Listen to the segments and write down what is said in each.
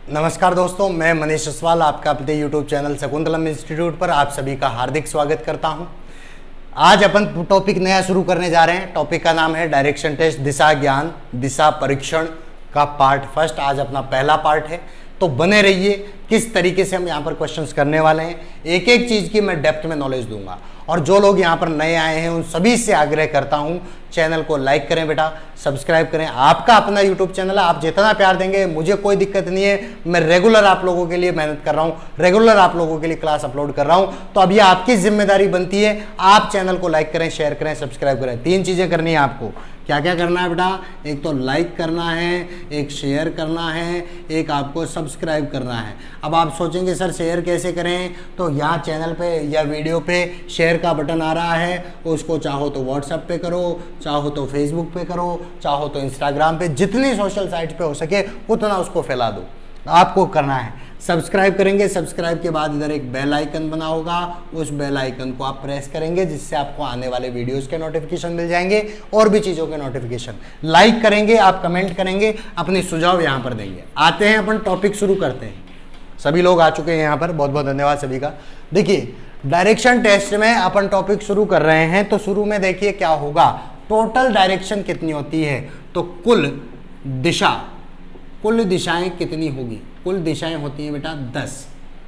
नमस्कार दोस्तों, मैं मनीष जसवाल आपका अपने YouTube चैनल शकुंतलम इंस्टीट्यूट पर आप सभी का हार्दिक स्वागत करता हूं। आज अपन टॉपिक नया शुरू करने जा रहे हैं। टॉपिक का नाम है डायरेक्शन टेस्ट, दिशा ज्ञान, दिशा परीक्षण का पार्ट फर्स्ट। आज अपना पहला पार्ट है, तो बने रहिए। किस तरीके से हम यहाँ पर क्वेश्चंस करने वाले हैं, एक एक चीज़ की मैं डेप्थ में नॉलेज दूंगा। और जो लोग यहाँ पर नए आए हैं उन सभी से आग्रह करता हूँ, चैनल को लाइक करें बेटा, सब्सक्राइब करें। आपका अपना यूट्यूब चैनल है, आप जितना प्यार देंगे मुझे कोई दिक्कत नहीं है। मैं रेगुलर आप लोगों के लिए मेहनत कर रहा हूँ, रेगुलर आप लोगों के लिए क्लास अपलोड कर रहा हूँ। तो अब ये आपकी जिम्मेदारी बनती है, आप चैनल को लाइक करें, शेयर करें, सब्सक्राइब करें। 3 चीज़ें करनी है आपको। क्या क्या करना है बेटा? एक तो लाइक करना है, एक शेयर करना है, एक आपको सब्सक्राइब करना है। अब आप सोचेंगे सर शेयर कैसे करें? तो यहाँ चैनल पे या वीडियो पे शेयर का बटन आ रहा है, उसको चाहो तो व्हाट्सएप पे करो, चाहो तो फेसबुक पे करो, चाहो तो इंस्टाग्राम पे, जितनी सोशल साइट पे हो सके उतना उसको फैला दो। आपको करना है सब्सक्राइब करेंगे, सब्सक्राइब के बाद इधर एक बेल आइकन बना होगा, उस बेल आइकन को आप प्रेस करेंगे, जिससे आपको आने वाले वीडियोस के नोटिफिकेशन मिल जाएंगे और भी चीज़ों के नोटिफिकेशन। लाइक करेंगे, आप कमेंट करेंगे, अपने सुझाव यहाँ पर देंगे। आते हैं अपन टॉपिक शुरू करते हैं। सभी लोग आ चुके हैं यहाँ पर, बहुत बहुत धन्यवाद सभी का। देखिए डायरेक्शन टेस्ट में अपन टॉपिक शुरू कर रहे हैं, तो शुरू में देखिए क्या होगा। टोटल डायरेक्शन कितनी होती है? तो कुल दिशाएं कितनी होगी? कुल दिशाएं होती हैं बेटा 10।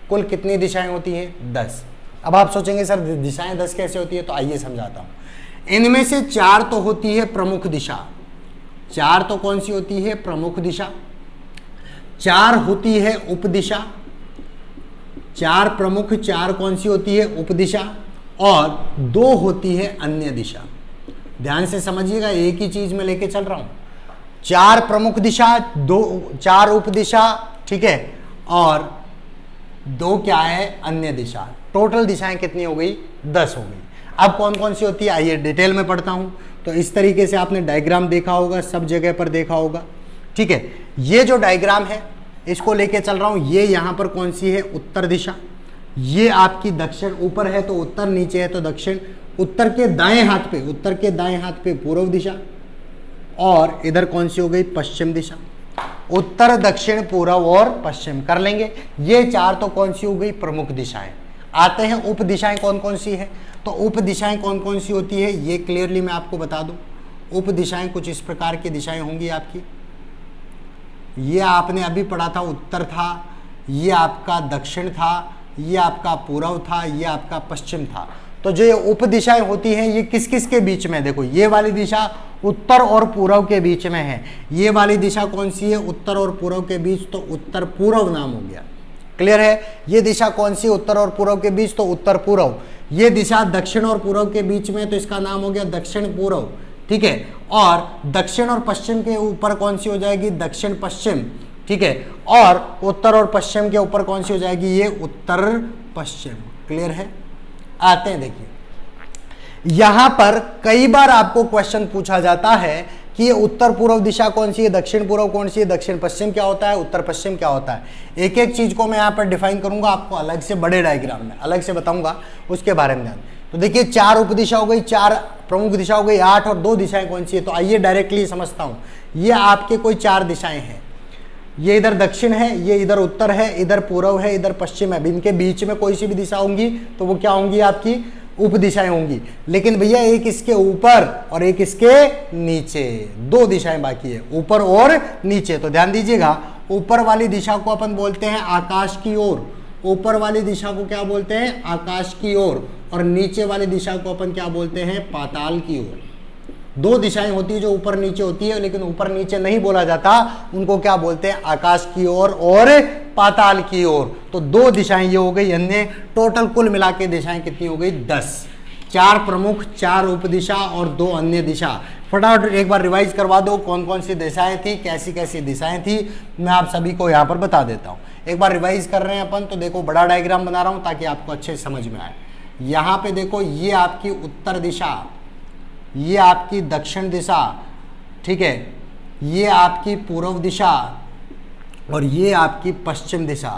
कुल कितनी दिशाएं होती हैं? 10। अब आप सोचेंगे सर दिशाएं 10 कैसे होती है? तो आइए समझाता हूं। इनमें से 4 तो होती है प्रमुख दिशा। 4 तो कौन सी होती है? प्रमुख दिशा। 4 होती है उपदिशा। 4 प्रमुख, 4 कौन सी होती है? उपदिशा। और 2 होती है अन्य दिशा। ध्यान से समझिएगा, एक ही चीज में लेके चल रहा हूं। 4 प्रमुख दिशा, 4 उपदिशा, ठीक है, और 2 क्या है? अन्य दिशा। टोटल दिशाएं कितनी हो गई? 10 हो गई। अब कौन कौन सी होती है आइए डिटेल में पढ़ता हूं। तो इस तरीके से आपने डायग्राम देखा होगा, सब जगह पर देखा होगा, ठीक है। ये जो डायग्राम है इसको लेके चल रहा हूं। ये यहां पर कौन सी है? उत्तर दिशा। ये आपकी दक्षिण, ऊपर है तो उत्तर, नीचे है तो दक्षिण। उत्तर के दाएं हाथ पे पूर्व दिशा, और इधर कौन सी हो गई? पश्चिम दिशा। उत्तर, दक्षिण, पूर्व और पश्चिम कर लेंगे। ये 4 तो कौन सी हो गई? प्रमुख दिशाएं। आते हैं उप दिशाएं कौन कौन सी है। तो उप दिशाएं कौन कौन सी होती है ये क्लियरली मैं आपको बता दूं। उप दिशाएं कुछ इस प्रकार की दिशाएं होंगी आपकी। ये आपने अभी पढ़ा था, उत्तर था, ये आपका दक्षिण था, ये आपका पूर्व था, ये आपका पश्चिम था। तो जो ये उप दिशाएं होती हैं ये किस किस के बीच में? देखो ये वाली दिशा उत्तर और पूर्व के बीच में है। ये वाली दिशा कौन सी है? उत्तर और पूर्व के बीच, तो उत्तर पूर्व नाम हो गया। क्लियर है? ये दिशा कौन सी? उत्तर और पूर्व के बीच, तो उत्तर पूर्व। ये दिशा दक्षिण और पूर्व के बीच में, तो इसका नाम हो गया दक्षिण पूर्व, ठीक है। और दक्षिण और पश्चिम के ऊपर कौन सी हो जाएगी? दक्षिण पश्चिम, ठीक है। और उत्तर और पश्चिम के ऊपर कौन सी हो जाएगी? ये उत्तर पश्चिम। क्लियर है? आते हैं, देखिए यहां पर कई बार आपको क्वेश्चन पूछा जाता है कि ये उत्तर पूर्व दिशा कौन सी है, दक्षिण पूर्व कौन सी है, दक्षिण पश्चिम क्या होता है, उत्तर पश्चिम क्या होता है। एक एक चीज को मैं यहां पर डिफाइन करूंगा, आपको अलग से बड़े डायग्राम में अलग से बताऊंगा, उसके बारे में ध्यान। तो देखिए 4 उपदिशा हो गई, 4 प्रमुख दिशा हो गई, 8 और 2 दिशाएं कौन सी है। तो आइए डायरेक्टली समझता हूं। ये आपके कोई 4 दिशाएं हैं। ये इधर दक्षिण है, ये इधर उत्तर है, इधर पूर्व है, इधर पश्चिम है। इनके बीच में कोई सी भी दिशा होंगी तो वो क्या होंगी? आपकी उप दिशाएं होंगी। लेकिन भैया एक इसके ऊपर और एक इसके नीचे, 2 दिशाएं बाकी है, ऊपर और नीचे। तो ध्यान दीजिएगा, ऊपर वाली दिशा को अपन बोलते हैं आकाश की ओर। ऊपर वाली दिशा को क्या बोलते हैं? आकाश की ओर। और नीचे वाली दिशा को अपन क्या बोलते हैं? पाताल की ओर। 2 दिशाएं होती है जो ऊपर नीचे होती है, लेकिन ऊपर नीचे नहीं बोला जाता, उनको क्या बोलते हैं? आकाश की ओर और पाताल की ओर। तो 2 दिशाएं ये हो गई अन्य। टोटल कुल मिला के दिशाएं कितनी हो गई? 10। 4 प्रमुख, 4 उपदिशा और 2 अन्य दिशा। फटाफट एक बार रिवाइज करवा दो, कौन कौन सी दिशाएं थी, कैसी कैसी दिशाएं थी, मैं आप सभी को यहाँ पर बता देता हूँ। एक बार रिवाइज कर रहे हैं अपन, तो देखो बड़ा डायग्राम बना रहा हूँ ताकि आपको अच्छे समझ में आए। यहाँ पे देखो ये आपकी उत्तर दिशा, ये आपकी दक्षिण दिशा, ठीक है, ये आपकी पूर्व दिशा और ये आपकी पश्चिम दिशा।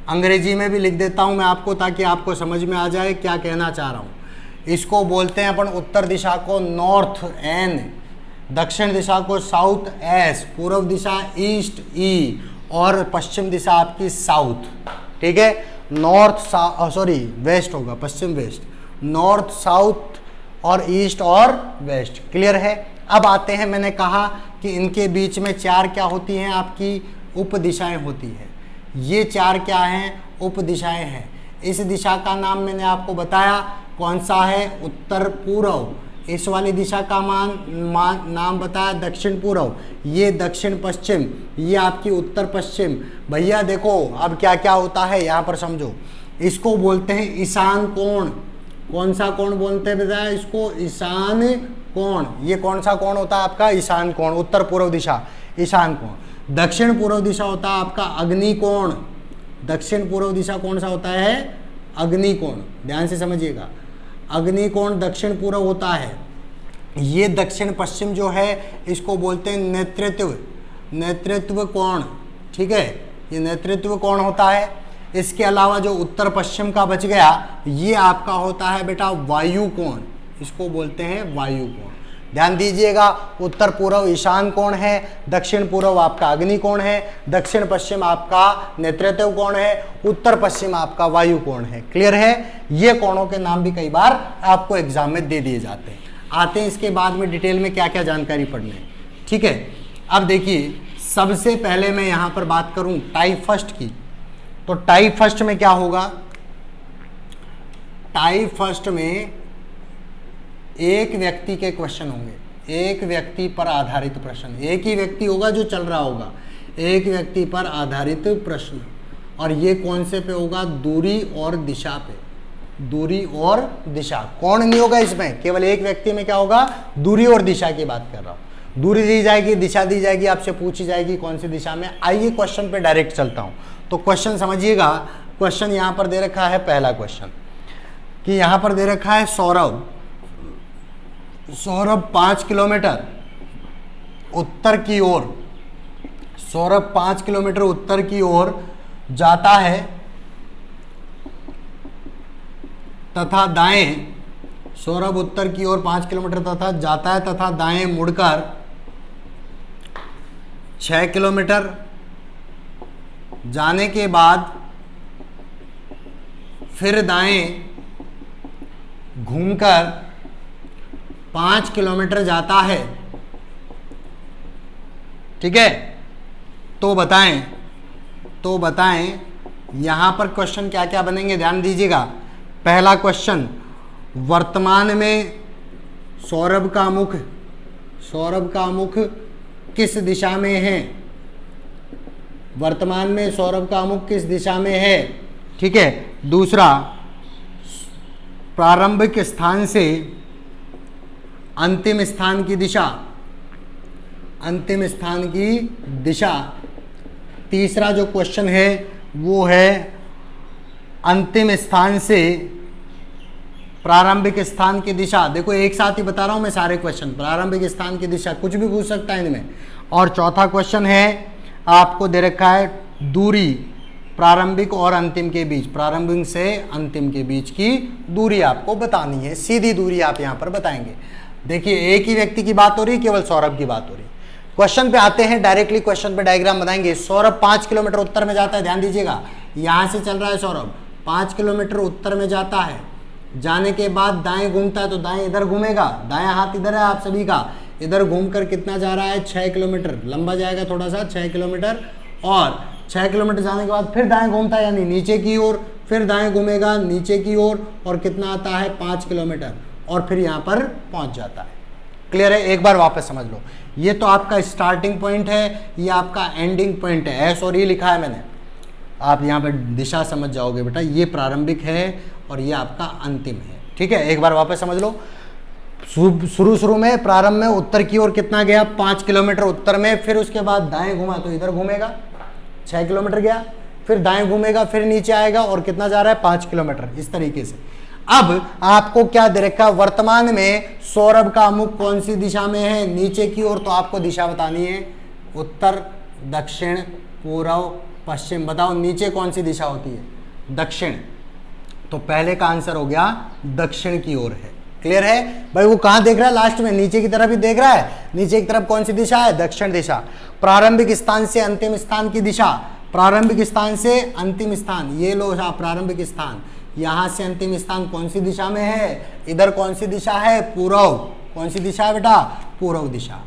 अंग्रेजी में भी लिख देता हूं मैं आपको ताकि आपको समझ में आ जाए क्या कहना चाह रहा हूं। इसको बोलते हैं अपन उत्तर दिशा को नॉर्थ एन, दक्षिण दिशा को साउथ एस, पूर्व दिशा ईस्ट ई और पश्चिम दिशा आपकी साउथ, ठीक है। वेस्ट होगा, पश्चिम वेस्ट, नॉर्थ साउथ और ईस्ट और वेस्ट, क्लियर है। अब आते हैं, मैंने कहा कि इनके बीच में चार क्या होती हैं, आपकी उप दिशाएं होती है। ये चार क्या हैं, उप दिशाएं हैं। इस दिशा का नाम मैंने आपको बताया कौन सा है, उत्तर पूर्व। इस वाली दिशा का नाम बताया दक्षिण पूर्व, ये दक्षिण पश्चिम, ये आपकी उत्तर पश्चिम। भैया देखो अब क्या क्या होता है यहाँ पर समझो, इसको बोलते हैं ईशान कोण। कौन सा कोण बोलते हैं बताया इसको, ईशान कोण। ये कौन सा कोण होता है आपका, ईशान कोण, उत्तर पूर्व दिशा ईशान कोण। दक्षिण पूर्व दिशा होता है आपका अग्नि कोण। दक्षिण पूर्व दिशा कौन सा होता है, अग्नि कोण, ध्यान से समझिएगा। अग्नि कोण दक्षिण पूर्व होता है। ये दक्षिण पश्चिम जो है इसको बोलते हैं नेतृत्व कोण, ठीक है, ये नेतृत्व कोण होता है। इसके अलावा जो उत्तर पश्चिम का बच गया ये आपका होता है बेटा वायु कोण, इसको बोलते हैं वायु कोण। ध्यान दीजिएगा, उत्तर पूर्व ईशान कोण है, दक्षिण पूर्व आपका अग्नि कोण है, दक्षिण पश्चिम आपका नेतृत्व कोण है, उत्तर पश्चिम आपका वायु कोण है, क्लियर है। ये कोणों के नाम भी कई बार आपको एग्जाम में दे दिए जाते हैं। आते हैं इसके बाद में डिटेल में क्या क्या जानकारी पढ़ने, ठीक है। अब देखिए सबसे पहले मैं यहाँ पर बात करूँ टाइप फर्स्ट की, तो टाइप फर्स्ट में क्या होगा, टाइप फर्स्ट में एक व्यक्ति के क्वेश्चन होंगे, एक व्यक्ति पर आधारित प्रश्न, एक ही व्यक्ति होगा जो चल रहा होगा, एक व्यक्ति पर आधारित प्रश्न। और ये कौन से पे होगा, दूरी और दिशा पे, दूरी और दिशा। कौन नहीं होगा इसमें, केवल एक व्यक्ति में क्या होगा, दूरी और दिशा की बात कर रहा हूँ। दूरी दी जाएगी, दिशा दी जाएगी, आपसे पूछी जाएगी कौन सी दिशा में। आइए क्वेश्चन पे डायरेक्ट चलता हूँ। तो क्वेश्चन समझिएगा, क्वेश्चन यहाँ पर दे रखा है, पहला क्वेश्चन कि यहाँ पर दे रखा है सौरभ 5 किलोमीटर उत्तर की ओर, सौरभ 5 किलोमीटर उत्तर की ओर जाता है तथा दाएं, सौरभ उत्तर की ओर 5 किलोमीटर तथा जाता है तथा दाएं मुड़कर 6 किलोमीटर जाने के बाद फिर दाएं घूमकर 5 किलोमीटर जाता है, ठीक है। तो बताएं यहां पर क्वेश्चन क्या क्या बनेंगे, ध्यान दीजिएगा। पहला क्वेश्चन, वर्तमान में सौरभ का मुख किस दिशा में है, वर्तमान में सौरभ का मुख किस दिशा में है, ठीक है। दूसरा, प्रारंभिक स्थान से अंतिम स्थान की दिशा, तीसरा जो क्वेश्चन है वो है अंतिम स्थान से प्रारंभिक स्थान की दिशा। देखो एक साथ ही बता रहा हूं मैं सारे क्वेश्चन, प्रारंभिक स्थान की दिशा, कुछ भी पूछ सकता है इनमें। और चौथा क्वेश्चन है, आपको दे रखा है दूरी प्रारंभिक और अंतिम के बीच, प्रारंभिक से अंतिम के बीच की दूरी आपको बतानी है, सीधी दूरी आप यहां पर बताएंगे। देखिए एक ही व्यक्ति की बात हो रही है, केवल सौरभ की बात हो रही है। क्वेश्चन पे आते हैं, डायरेक्टली क्वेश्चन पे डायग्राम बनाएंगे। सौरभ 5 किलोमीटर उत्तर में जाता है, ध्यान दीजिएगा, यहां से चल रहा है सौरभ, 5 किलोमीटर उत्तर में जाता है, जाने के बाद दाएं घूमता है, तो दाएं इधर घूमेगा, दाएं हाथ इधर है आप सभी का, इधर घूमकर कितना जा रहा है, 6 किलोमीटर, लंबा जाएगा थोड़ा सा, 6 किलोमीटर। और 6 किलोमीटर जाने के बाद फिर दाएं घूमता है, यानी नीचे की ओर, फिर दाएं घूमेगा नीचे की ओर, और कितना आता है, 5 किलोमीटर, और फिर यहाँ पर पहुँच जाता है। क्लियर है, एक बार वापस समझ लो। ये तो आपका स्टार्टिंग पॉइंट है, ये आपका एंडिंग पॉइंट है, एस और ये लिखा है मैंने, आप यहाँ पर दिशा समझ जाओगे बेटा। ये प्रारंभिक है और ये आपका अंतिम है, ठीक है। एक बार वापस समझ लो। शुरू में प्रारंभ में उत्तर की ओर कितना गया, 5 किलोमीटर उत्तर में, फिर उसके बाद दाएं घुमा तो इधर घूमेगा, 6 किलोमीटर गया, फिर दाएं घूमेगा, फिर नीचे आएगा, और कितना जा रहा है, 5 किलोमीटर, इस तरीके से। अब आपको क्या दे रखा है, वर्तमान में सौरभ का मुख कौन सी दिशा में है, नीचे की ओर, तो आपको दिशा बतानी है, उत्तर, दक्षिण, पूर्व, पश्चिम। बताओ नीचे कौन सी दिशा होती है, दक्षिण, तो पहले का आंसर हो गया दक्षिण की ओर है। क्लियर है भाई? वो कहाँ देख रहा है? लास्ट में नीचे की तरफ ही देख रहा है। नीचे की तरफ कौन सी दिशा है? दक्षिण दिशा। प्रारंभिक स्थान से अंतिम स्थान की दिशा, प्रारंभिक स्थान से अंतिम स्थान, ये लो प्रारंभिक स्थान, यहां से अंतिम स्थान कौन सी दिशा में है? इधर कौन सी दिशा है? पूर्व। कौन सी दिशा है बेटा? पूर्व दिशा।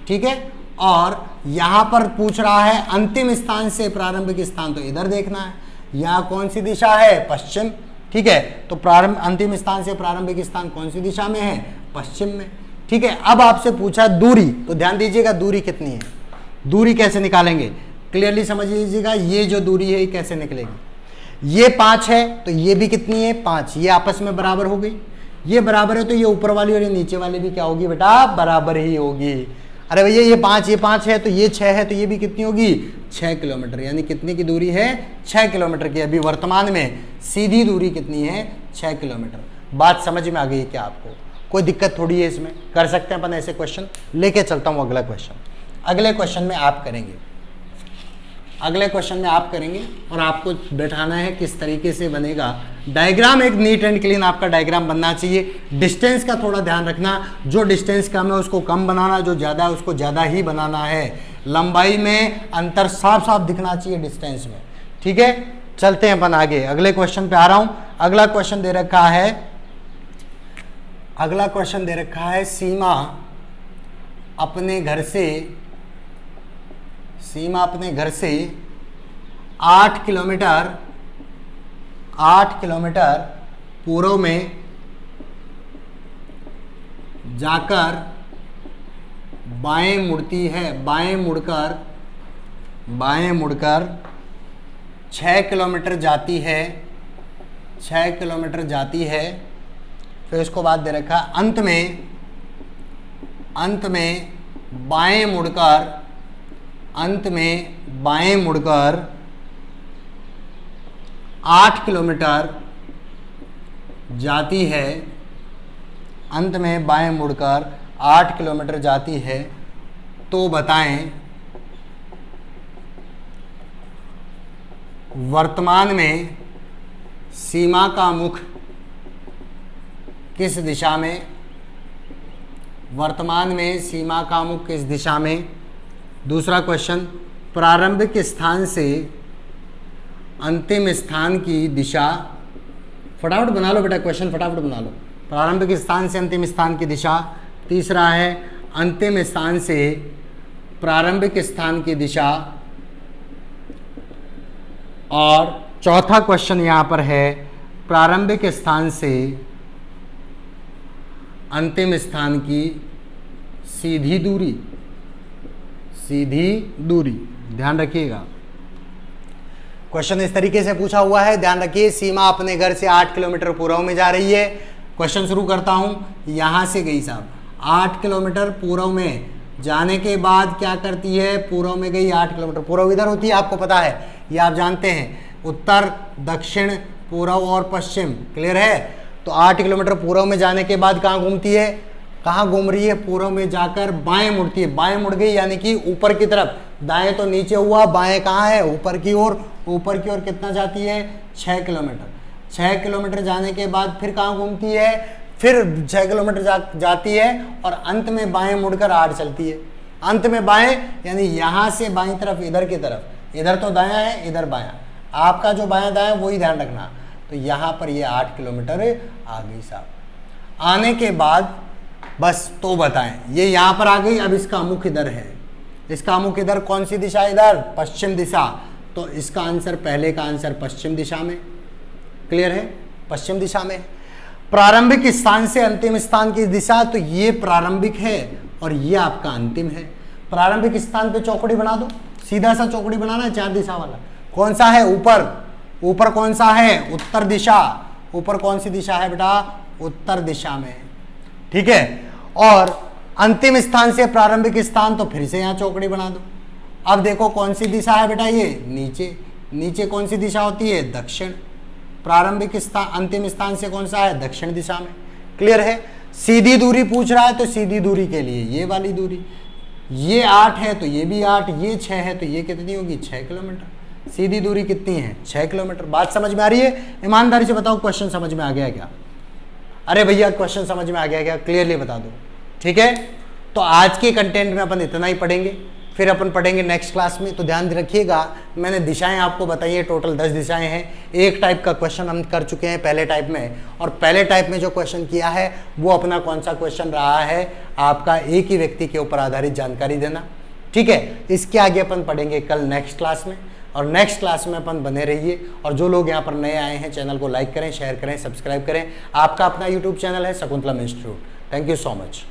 ठीक है, और यहां पर पूछ रहा है अंतिम स्थान से प्रारंभिक स्थान, तो इधर देखना है। यहां कौन सी दिशा है? पश्चिम। ठीक है, तो प्रारंभ अंतिम स्थान से प्रारंभिक स्थान कौन सी दिशा में है? पश्चिम में। ठीक है, अब आपसे पूछा दूरी, तो ध्यान दीजिएगा दूरी कितनी है, दूरी कैसे निकालेंगे, क्लियरली समझ लीजिएगा। ये जो दूरी है ये कैसे निकलेगी? ये 5 है तो ये भी कितनी है? 5। ये आपस में बराबर हो गई, ये बराबर है तो ये ऊपर वाली और ये नीचे वाली भी क्या होगी बेटा? बराबर ही होगी। अरे भैया ये 5 है तो ये 6 है तो ये भी कितनी होगी? 6 किलोमीटर। यानी कितने की दूरी है? 6 किलोमीटर की। अभी वर्तमान में सीधी दूरी कितनी है? 6 किलोमीटर। बात समझ में आ गई क्या आपको? कोई दिक्कत थोड़ी है इसमें, कर सकते हैं अपन ऐसे क्वेश्चन। लेके चलता हूं अगला क्वेश्चन। अगले क्वेश्चन में आप करेंगे, अगले क्वेश्चन में आप करेंगे और आपको बैठाना है किस तरीके से बनेगा डायग्राम। एक नीट एंड क्लीन आपका डायग्राम बनना चाहिए। डिस्टेंस का थोड़ा ध्यान रखना, जो डिस्टेंस कम है उसको कम बनाना, जो ज़्यादा है उसको ज़्यादा ही बनाना है। लंबाई में अंतर साफ साफ दिखना चाहिए डिस्टेंस में। ठीक है, चलते हैं अपन आगे। अगले क्वेश्चन पे आ रहा हूं। अगला क्वेश्चन दे रखा है, अगला क्वेश्चन दे रखा है सीमा अपने घर से, सीमा अपने घर से 8 किलोमीटर पूर्व में जाकर बाएं मुड़ती है, बाएं मुड़कर 6 किलोमीटर जाती है, 6 किलोमीटर जाती है। फिर उसको बाद दे रखा अंत में बाएं मुड़कर 8 किलोमीटर जाती है, अंत में बाएं मुड़कर 8 किलोमीटर जाती है। तो बताएं वर्तमान में सीमा का मुख किस दिशा में? वर्तमान में सीमा का मुख किस दिशा में? दूसरा क्वेश्चन, प्रारंभिक स्थान से अंतिम स्थान की दिशा। फटाफट बना लो बेटा क्वेश्चन, फटाफट बना लो। प्रारंभिक स्थान से अंतिम स्थान की दिशा। तीसरा है अंतिम स्थान से प्रारंभिक स्थान की दिशा। और चौथा क्वेश्चन यहाँ पर है प्रारंभिक स्थान से अंतिम स्थान की सीधी दूरी, सीधी दूरी। ध्यान रखिएगा, क्वेश्चन इस तरीके से पूछा हुआ है। ध्यान रखिए, सीमा अपने घर से 8 किलोमीटर पूर्व में जा रही है। क्वेश्चन शुरू करता हूं, यहां से गई साहब 8 किलोमीटर पूर्व में जाने के बाद क्या करती है? पूर्व में गई 8 किलोमीटर। पूर्व इधर होती है, आपको पता है, ये आप जानते हैं, उत्तर, दक्षिण, पूर्व और पश्चिम। क्लियर है? तो 8 किलोमीटर पूर्व में जाने के बाद कहाँ घूमती है? कहाँ घूम रही है? पूर्व में जाकर बाएं मुड़ती है। बाएं मुड़ गई यानी कि ऊपर की तरफ। दाएं तो नीचे हुआ, बाएं कहाँ है? ऊपर की ओर। ऊपर की ओर कितना जाती है? 6 किलोमीटर। 6 किलोमीटर जाने के बाद फिर कहाँ घूमती है? फिर 6 किलोमीटर जाती है और अंत में बाएं मुड़कर 8 चलती है। अंत में बाएं यानी यहाँ से बाएं तरफ, इधर की तरफ। इधर तो दायां है, इधर बायां। आपका जो बायां दायां वही ध्यान रखना। तो यहाँ पर ये 8 किलोमीटर आ गई साहब। आने के बाद बस तो बताएं, ये यहाँ पर आ गई। अब इसका मुख इधर है, इसका मुख इधर। कौन सी दिशा? इधर, पश्चिम दिशा। तो इसका आंसर, पहले का आंसर पश्चिम दिशा में। क्लियर है? पश्चिम दिशा में। प्रारंभिक स्थान से अंतिम स्थान की दिशा, तो ये प्रारंभिक है और ये आपका अंतिम है। प्रारंभिक स्थान पे चौकड़ी बना दो, सीधा सा चौकड़ी बनाना है, 4 दिशा वाला। कौन सा है? ऊपर। ऊपर कौन सा है? उत्तर दिशा। ऊपर कौन सी दिशा है बेटा? उत्तर दिशा में। ठीक है, और अंतिम स्थान से प्रारंभिक स्थान, तो फिर से यहाँ चौकड़ी बना दो। अब देखो कौन सी दिशा है बेटा? ये नीचे। नीचे कौन सी दिशा होती है? दक्षिण। प्रारंभिक स्थान अंतिम स्थान से कौन सा है? दक्षिण दिशा में। क्लियर है? सीधी दूरी पूछ रहा है तो सीधी दूरी के लिए ये वाली दूरी, ये 8 है तो ये भी 8, ये 6 है तो ये कितनी होगी? 6 किलोमीटर। सीधी दूरी कितनी है? 6 किलोमीटर। बात समझ में आ रही है? ईमानदारी से बताओ, क्वेश्चन समझ में आ गया क्या? अरे भैया क्वेश्चन समझ में आ गया क्या, क्लियरली बता दो। ठीक है, तो आज के कंटेंट में अपन इतना ही पढ़ेंगे, फिर अपन पढ़ेंगे नेक्स्ट क्लास में। तो ध्यान रखिएगा, मैंने दिशाएं आपको बताई है, टोटल 10 दिशाएं हैं। एक टाइप का क्वेश्चन हम कर चुके हैं पहले टाइप में, और पहले टाइप में जो क्वेश्चन किया है वो अपना कौन सा क्वेश्चन रहा है, आपका एक ही व्यक्ति के ऊपर आधारित जानकारी देना। ठीक है, इसके आगे अपन पढ़ेंगे कल नेक्स्ट क्लास में, और नेक्स्ट क्लास में अपन बने रहिए। और जो लोग यहाँ पर नए आए हैं, चैनल को लाइक करें, शेयर करें, सब्सक्राइब करें। आपका अपना यूट्यूब चैनल है Shakuntalam institute. Thank you so much.